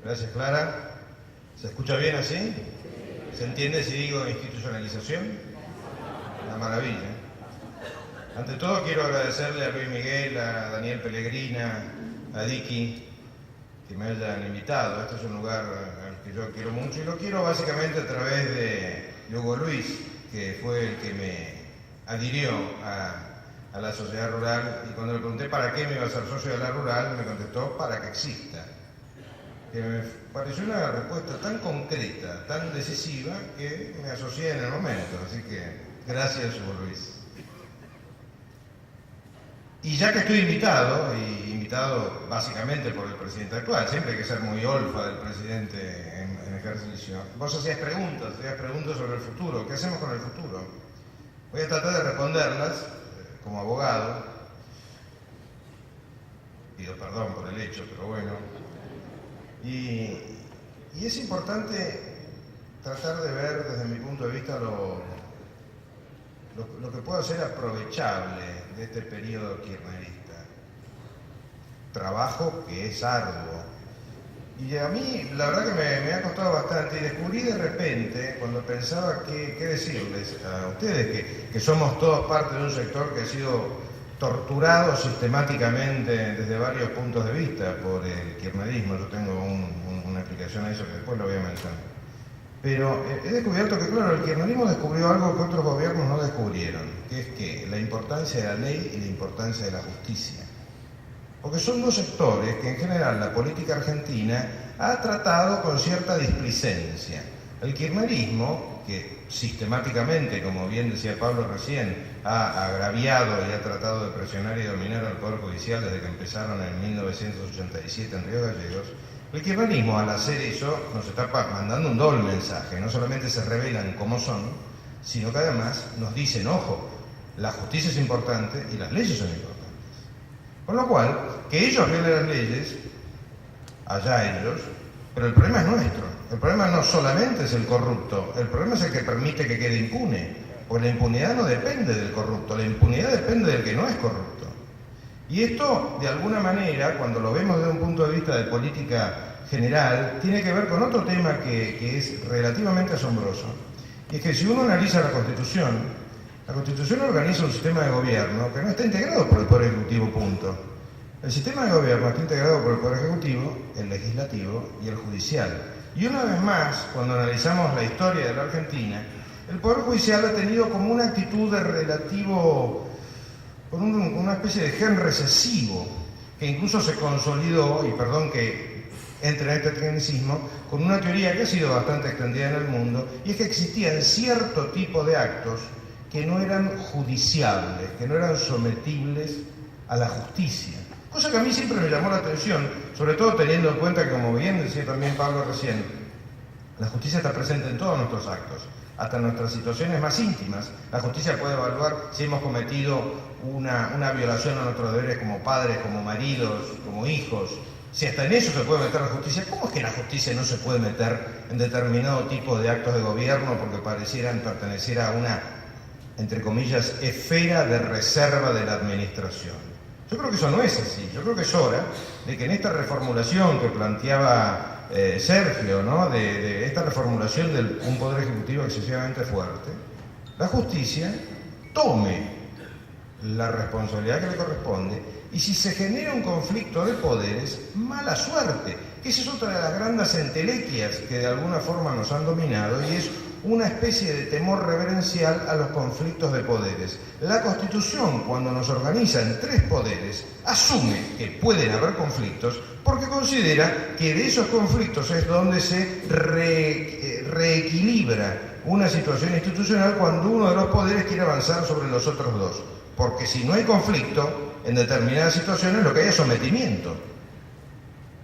Gracias, Clara. ¿Se escucha bien así? ¿Se entiende si digo institucionalización? Una maravilla. Ante todo quiero agradecerle a Luis Miguel, a Daniel Pellegrina, a Dicky, que me hayan invitado. Este es un lugar al que yo quiero mucho y lo quiero básicamente a través de Hugo Luis, que fue el que me adhirió a la sociedad rural, y cuando le pregunté para qué me iba a ser socio de la rural, me contestó para que exista. Que me pareció una respuesta tan concreta, tan decisiva, que me asocié en el momento. Así que gracias, Hugo Luis. Y ya que estoy invitado, y invitado básicamente por el presidente actual, siempre hay que ser muy olfa del presidente en ejercicio, vos hacías preguntas sobre el futuro. ¿Qué hacemos con el futuro? Voy a tratar de responderlas como abogado. Pido perdón por el hecho, pero bueno. Y es importante tratar de ver desde mi punto de vista lo que pueda ser aprovechable de este periodo kirchnerista. Trabajo que es arduo. Y a mí la verdad que me ha costado bastante, y descubrí de repente, cuando pensaba qué decirles a ustedes, que somos todos parte de un sector que ha sido torturado sistemáticamente desde varios puntos de vista por el kirchnerismo. Yo tengo una explicación a eso que después lo voy a mencionar. Pero he descubierto que, claro, el kirchnerismo descubrió algo que otros gobiernos no descubrieron, que es que la importancia de la ley y la importancia de la justicia. Porque son dos sectores que en general la política argentina ha tratado con cierta displicencia. El kirchnerismo, que sistemáticamente, como bien decía Pablo recién, ha agraviado y ha tratado de presionar y dominar al Poder Judicial desde que empezaron en 1987 en Río Gallegos, el kirchnerismo al hacer eso nos está mandando un doble mensaje. No solamente se revelan como son, sino que además nos dicen, ojo, la justicia es importante y las leyes son importantes. Con lo cual, que ellos violen las leyes, allá ellos, pero el problema es nuestro. El problema no solamente es el corrupto, el problema es el que permite que quede impune, porque la impunidad no depende del corrupto, la impunidad depende del que no es corrupto. Y esto, de alguna manera, cuando lo vemos desde un punto de vista de política general, tiene que ver con otro tema que es relativamente asombroso. Y es que si uno analiza la Constitución organiza un sistema de gobierno que no está integrado por el Poder Ejecutivo, punto. El sistema de gobierno está integrado por el Poder Ejecutivo, el Legislativo y el Judicial. Y una vez más, cuando analizamos la historia de la Argentina, el Poder Judicial ha tenido como una actitud de relativo, con una especie de gen recesivo, que incluso se consolidó, y perdón que entre en este tecnicismo, con una teoría que ha sido bastante extendida en el mundo, y es que existían cierto tipo de actos que no eran judiciables, que no eran sometibles a la justicia. Cosa que a mí siempre me llamó la atención, sobre todo teniendo en cuenta que, como bien decía también Pablo recién, la justicia está presente en todos nuestros actos, hasta en nuestras situaciones más íntimas. La justicia puede evaluar si hemos cometido una violación a nuestros deberes como padres, como maridos, como hijos. Si hasta en eso se puede meter la justicia, ¿cómo es que la justicia no se puede meter en determinado tipo de actos de gobierno porque parecieran pertenecer a una, entre comillas, esfera de reserva de la administración? Yo creo que eso no es así. Yo creo que es hora de que en esta reformulación que planteaba Sergio, ¿no? de esta reformulación de un poder ejecutivo excesivamente fuerte, la justicia tome la responsabilidad que le corresponde, y si se genera un conflicto de poderes, mala suerte, que esa es otra de las grandes entelequias que de alguna forma nos han dominado, y es una especie de temor reverencial a los conflictos de poderes. La Constitución, cuando nos organiza en tres poderes, asume que pueden haber conflictos porque considera que de esos conflictos es donde se reequilibra una situación institucional cuando uno de los poderes quiere avanzar sobre los otros dos. Porque si no hay conflicto, en determinadas situaciones lo que hay es sometimiento.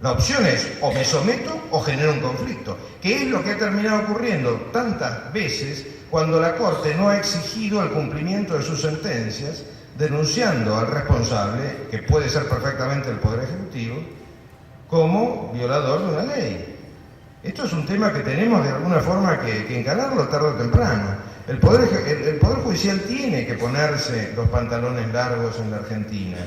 La opción es o me someto o genero un conflicto, que es lo que ha terminado ocurriendo tantas veces cuando la Corte no ha exigido el cumplimiento de sus sentencias, denunciando al responsable, que puede ser perfectamente el Poder Ejecutivo, como violador de una ley. Esto es un tema que tenemos de alguna forma que encararlo tarde o temprano. El Poder Judicial tiene que ponerse los pantalones largos en la Argentina,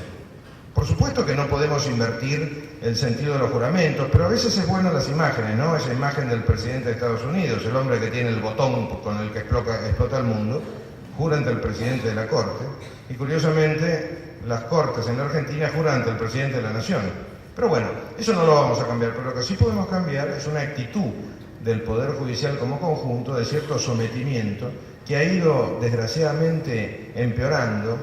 Por supuesto que no podemos invertir el sentido de los juramentos, pero a veces es bueno las imágenes, ¿no? Esa imagen del presidente de Estados Unidos, el hombre que tiene el botón con el que explota el mundo, jura ante el presidente de la Corte, y curiosamente las Cortes en la Argentina juran ante el presidente de la Nación. Pero bueno, eso no lo vamos a cambiar, pero lo que sí podemos cambiar es una actitud del Poder Judicial como conjunto, de cierto sometimiento, que ha ido desgraciadamente empeorando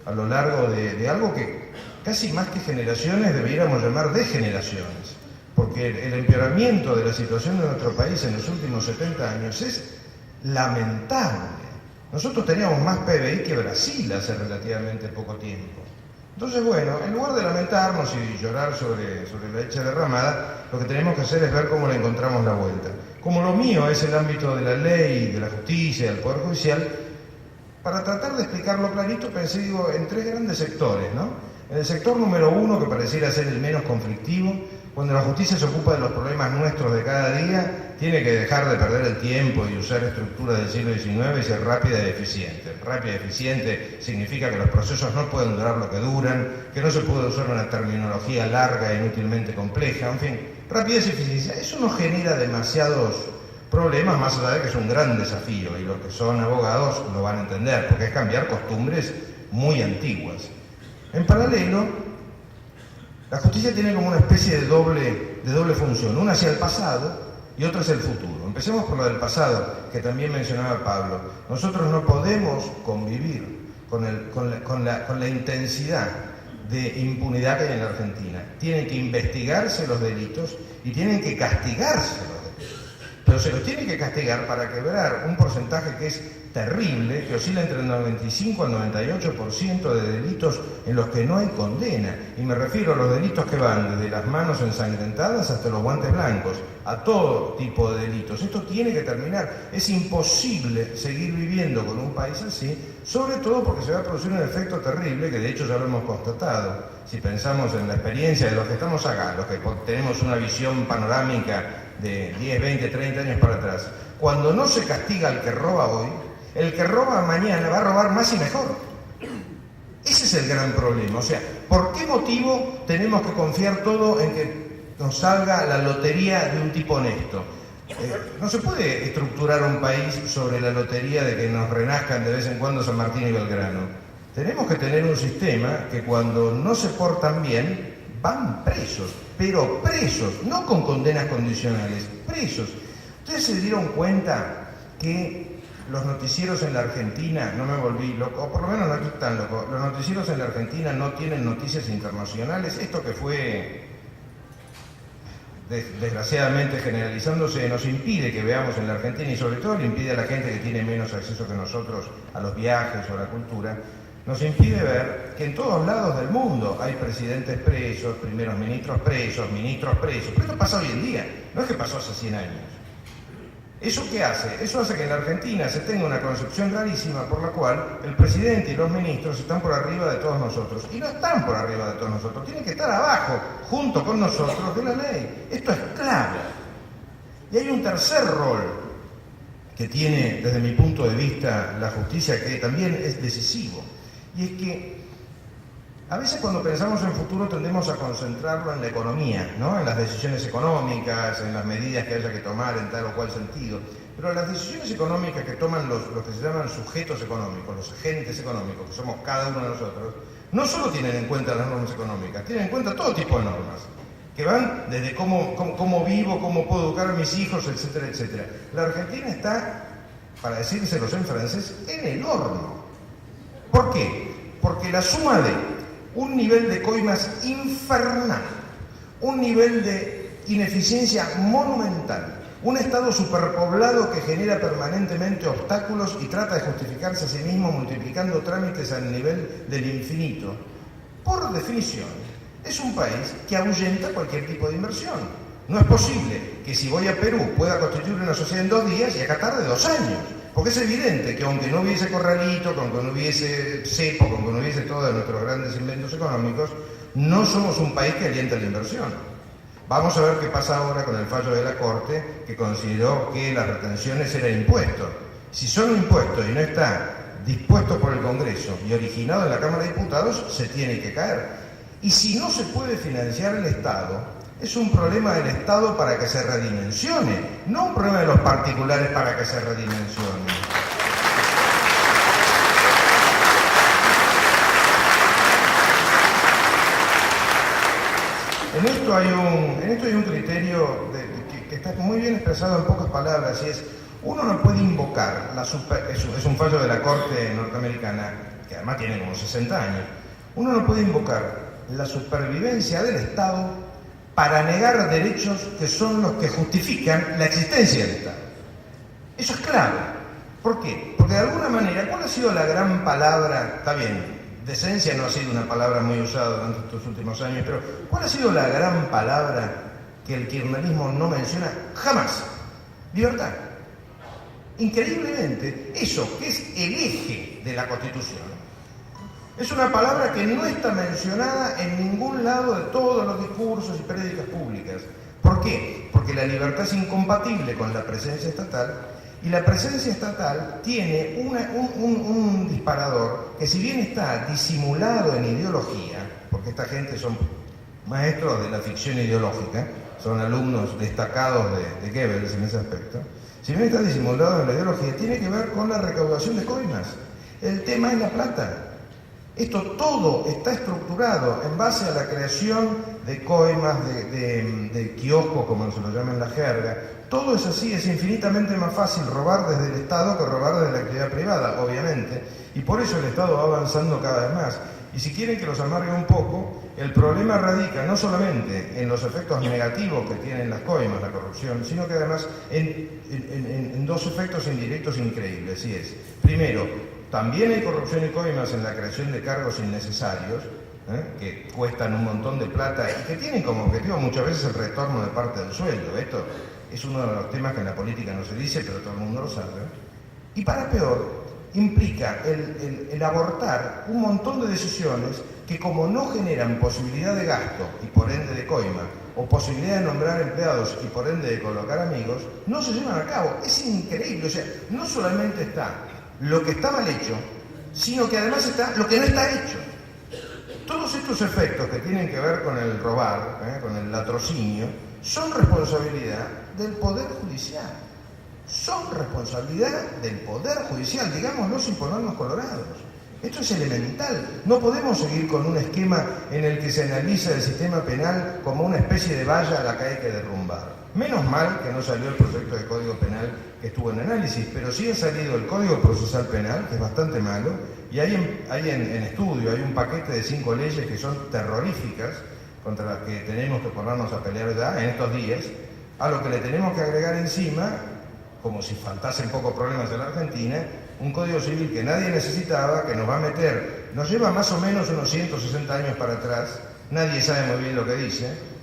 a lo largo de algo que casi más que generaciones deberíamos llamar degeneraciones, porque el empeoramiento de la situación de nuestro país en los últimos 70 años es lamentable. Nosotros teníamos más PBI que Brasil hace relativamente poco tiempo. Entonces, bueno, en lugar de lamentarnos y llorar sobre la leche derramada, lo que tenemos que hacer es ver cómo le encontramos la vuelta. Como lo mío es el ámbito de la ley, de la justicia, del Poder Judicial, para tratar de explicarlo clarito pensé, digo, en tres grandes sectores, ¿no? En el sector número uno, que pareciera ser el menos conflictivo, cuando la justicia se ocupa de los problemas nuestros de cada día, tiene que dejar de perder el tiempo y usar estructuras del siglo XIX y ser rápida y eficiente. Rápida y eficiente significa que los procesos no pueden durar lo que duran, que no se puede usar una terminología larga e inútilmente compleja, en fin, rapidez y eficiencia. Eso no genera demasiados problemas, más allá de que es un gran desafío, y los que son abogados lo van a entender, porque es cambiar costumbres muy antiguas. En paralelo, la justicia tiene como una especie de doble función, una hacia el pasado y otra hacia el futuro. Empecemos por la del pasado, que también mencionaba Pablo. Nosotros no podemos convivir con la intensidad de impunidad que hay en la Argentina. Tienen que investigarse los delitos y tienen que castigarse los delitos. Pero se los tiene que castigar para quebrar un porcentaje que es terrible, que oscila entre el 95 al 98% de delitos en los que no hay condena. Y me refiero a los delitos que van desde las manos ensangrentadas hasta los guantes blancos, a todo tipo de delitos. Esto tiene que terminar. Es imposible seguir viviendo con un país así, sobre todo porque se va a producir un efecto terrible, que de hecho ya lo hemos constatado. Si pensamos en la experiencia de los que estamos acá, los que tenemos una visión panorámica de 10, 20, 30 años para atrás, cuando no se castiga al que roba hoy, el que roba mañana va a robar más y mejor. Ese es el gran problema. O sea, ¿por qué motivo tenemos que confiar todo en que nos salga la lotería de un tipo honesto? No se puede estructurar un país sobre la lotería de que nos renazcan de vez en cuando San Martín y Belgrano. Tenemos que tener un sistema que cuando no se portan bien, van presos, pero presos, no con condenas condicionales, presos. ¿Ustedes se dieron cuenta que los noticieros en la Argentina, no me volví loco, o por lo menos no estoy tan loco, los noticieros en la Argentina no tienen noticias internacionales? Esto que fue desgraciadamente generalizándose nos impide que veamos en la Argentina, y sobre todo le impide a la gente que tiene menos acceso que nosotros a los viajes o a la cultura, nos impide ver que en todos lados del mundo hay presidentes presos, primeros ministros presos, ministros presos. Pero esto pasa hoy en día, no es que pasó hace 100 años. ¿Eso qué hace? Eso hace que en la Argentina se tenga una concepción rarísima por la cual el presidente y los ministros están por arriba de todos nosotros. Y no están por arriba de todos nosotros, tienen que estar abajo, junto con nosotros, de la ley. Esto es clave. Y hay un tercer rol que tiene, desde mi punto de vista, la justicia, que también es decisivo. Y es que a veces cuando pensamos en futuro tendemos a concentrarlo en la economía, ¿no? En las decisiones económicas, en las medidas que haya que tomar en tal o cual sentido. Pero las decisiones económicas que toman los que se llaman sujetos económicos, los agentes económicos, que somos cada uno de nosotros, no solo tienen en cuenta las normas económicas, tienen en cuenta todo tipo de normas, que van desde cómo vivo, cómo puedo educar a mis hijos, etcétera, etcétera. La Argentina está, para decírselos en francés, en el horno. ¿Por qué? Porque la suma de un nivel de coimas infernal, un nivel de ineficiencia monumental, un Estado superpoblado que genera permanentemente obstáculos y trata de justificarse a sí mismo multiplicando trámites al nivel del infinito, por definición, es un país que ahuyenta cualquier tipo de inversión. No es posible que si voy a Perú pueda constituir una sociedad en 2 días y acá tarde 2 años. Porque es evidente que aunque no hubiese corralito, que aunque no hubiese cepo, que aunque no hubiese todos nuestros grandes inventos económicos, no somos un país que alienta la inversión. Vamos a ver qué pasa ahora con el fallo de la Corte, que consideró que las retenciones eran impuestos. Si son impuestos y no está dispuesto por el Congreso y originado en la Cámara de Diputados, se tiene que caer. Y si no se puede financiar el Estado, es un problema del Estado para que se redimensione, no un problema de los particulares para que se redimensione. En esto hay un criterio que está muy bien expresado en pocas palabras, y es: uno no puede invocar, es un fallo de la Corte norteamericana, que además tiene como 60 años, uno no puede invocar la supervivencia del Estado para negar derechos que son los que justifican la existencia del Estado. Eso es clave. ¿Por qué? Porque de alguna manera, ¿cuál ha sido la gran palabra? Está bien, decencia no ha sido una palabra muy usada durante estos últimos años, pero ¿cuál ha sido la gran palabra que el kirchnerismo no menciona jamás? Libertad. Increíblemente, eso que es el eje de la Constitución, es una palabra que no está mencionada en ningún lado de todos los discursos y prédicas públicas. ¿Por qué? Porque la libertad es incompatible con la presencia estatal, y la presencia estatal tiene un disparador que, si bien está disimulado en ideología, porque esta gente son maestros de la ficción ideológica, son alumnos destacados de Goebbels en ese aspecto, si bien está disimulado en la ideología, tiene que ver con la recaudación de coimas. El tema es la plata. Esto todo está estructurado en base a la creación de coimas, de kioscos, como se lo llama en la jerga. Todo es así, es infinitamente más fácil robar desde el Estado que robar desde la actividad privada, obviamente. Y por eso el Estado va avanzando cada vez más. Y si quieren que los amargue un poco, el problema radica no solamente en los efectos negativos que tienen las coimas, la corrupción, sino que además en dos efectos indirectos increíbles. Y es, primero, también hay corrupción y coimas en la creación de cargos innecesarios, que cuestan un montón de plata y que tienen como objetivo muchas veces el retorno de parte del sueldo. Esto es uno de los temas que en la política no se dice, pero todo el mundo lo sabe. Y para peor, implica el abortar un montón de decisiones que, como no generan posibilidad de gasto y por ende de coima, o posibilidad de nombrar empleados y por ende de colocar amigos, no se llevan a cabo. Es increíble. O sea, no solamente está lo que está mal hecho, sino que además está lo que no está hecho. Todos estos efectos que tienen que ver con el robar, con el latrocinio, son responsabilidad del Poder Judicial. Son responsabilidad del Poder Judicial, digámoslo sin ponernos colorados. Esto es elemental. No podemos seguir con un esquema en el que se analiza el sistema penal como una especie de valla a la que hay que derrumbar. Menos mal que no salió el proyecto de Código Penal que estuvo en análisis, pero sí ha salido el Código Procesal Penal, que es bastante malo, y hay en estudio, hay un paquete de 5 leyes que son terroríficas, contra las que tenemos que ponernos a pelear ya en estos días, a lo que le tenemos que agregar encima, como si faltasen pocos problemas en la Argentina, un Código Civil que nadie necesitaba, que nos va a meter, nos lleva más o menos unos 160 años para atrás, nadie sabe muy bien lo que dice,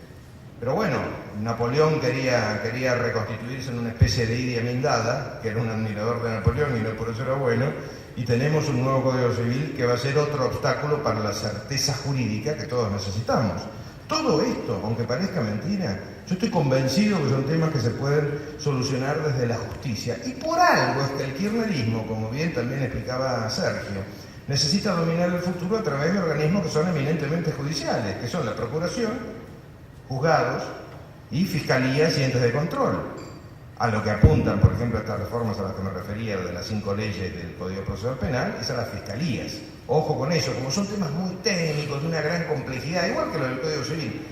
pero bueno, Napoleón quería reconstituirse en una especie de Idi Amin Dada, que era un admirador de Napoleón y no por eso era bueno, y tenemos un nuevo Código Civil que va a ser otro obstáculo para la certeza jurídica que todos necesitamos. Todo esto, aunque parezca mentira, yo estoy convencido que son temas que se pueden solucionar desde la justicia. Y por algo es que el kirchnerismo, como bien también explicaba Sergio, necesita dominar el futuro a través de organismos que son eminentemente judiciales, que son la Procuración, juzgados y fiscalías y entes de control. A lo que apuntan, por ejemplo, estas reformas a las que me refería, de las 5 leyes del Código Procesal Penal, es a las fiscalías. Ojo con eso, como son temas muy técnicos, de una gran complejidad, igual que lo del Código Civil.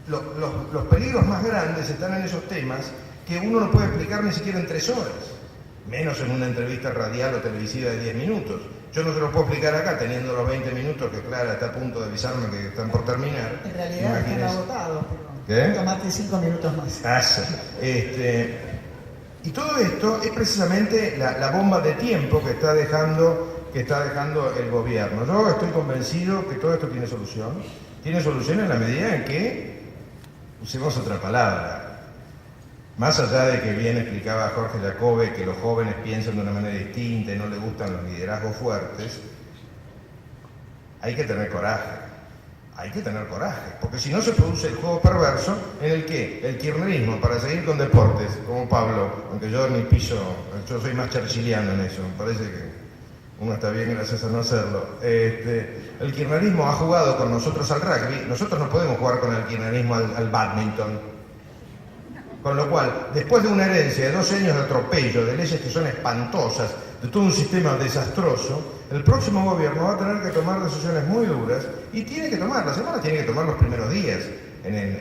Los peligros más grandes están en esos temas que uno no puede explicar ni siquiera en 3 horas, menos en una entrevista radial o televisiva de 10 minutos. Yo no se los puedo explicar acá, teniendo los 20 minutos que Clara está a punto de avisarme que están por terminar. En realidad están agotados, pero tomate 5 minutos más. Y todo esto es precisamente la bomba de tiempo que está dejando el gobierno. Yo estoy convencido que todo esto tiene solución. Tiene solución en la medida en que usemos otra palabra. Más allá de que bien explicaba Jorge Jacobe que los jóvenes piensan de una manera distinta y no les gustan los liderazgos fuertes, hay que tener coraje. Hay que tener coraje, porque si no se produce el juego perverso en el que el kirchnerismo, para seguir con deportes, como Pablo, aunque yo ni piso, yo soy más churchilliano en eso, me parece que Uno está bien gracias a no hacerlo. El kirchnerismo ha jugado con nosotros al rugby, nosotros no podemos jugar con el kirchnerismo al badminton. Con lo cual, después de una herencia de 12 años de atropello, de leyes que son espantosas, de todo un sistema desastroso, el próximo gobierno va a tener que tomar decisiones muy duras y tiene que tomarlas, además las tiene que tomar los primeros días, en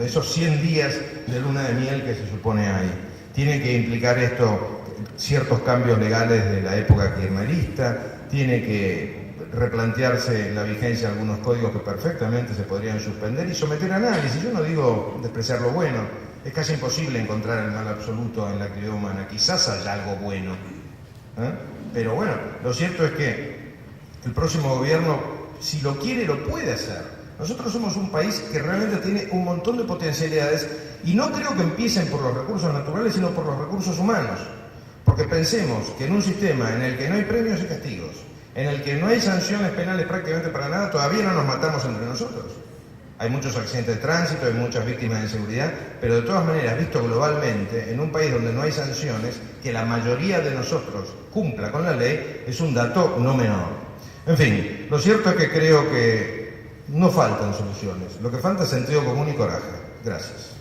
esos 100 días de luna de miel que se supone hay. Tiene que implicar esto ciertos cambios legales de la época kirchnerista, tiene que replantearse la vigencia de algunos códigos que perfectamente se podrían suspender y someter a análisis. Yo no digo despreciar lo bueno, es casi imposible encontrar el mal absoluto en la actividad humana, quizás haya algo bueno, pero bueno, lo cierto es que el próximo gobierno, si lo quiere, lo puede hacer. Nosotros somos un país que realmente tiene un montón de potencialidades y no creo que empiecen por los recursos naturales, sino por los recursos humanos. Porque pensemos que en un sistema en el que no hay premios y castigos, en el que no hay sanciones penales prácticamente para nada, todavía no nos matamos entre nosotros. Hay muchos accidentes de tránsito, hay muchas víctimas de inseguridad, pero de todas maneras, visto globalmente, en un país donde no hay sanciones, que la mayoría de nosotros cumpla con la ley, es un dato no menor. En fin, lo cierto es que creo que no faltan soluciones, lo que falta es sentido común y coraje. Gracias.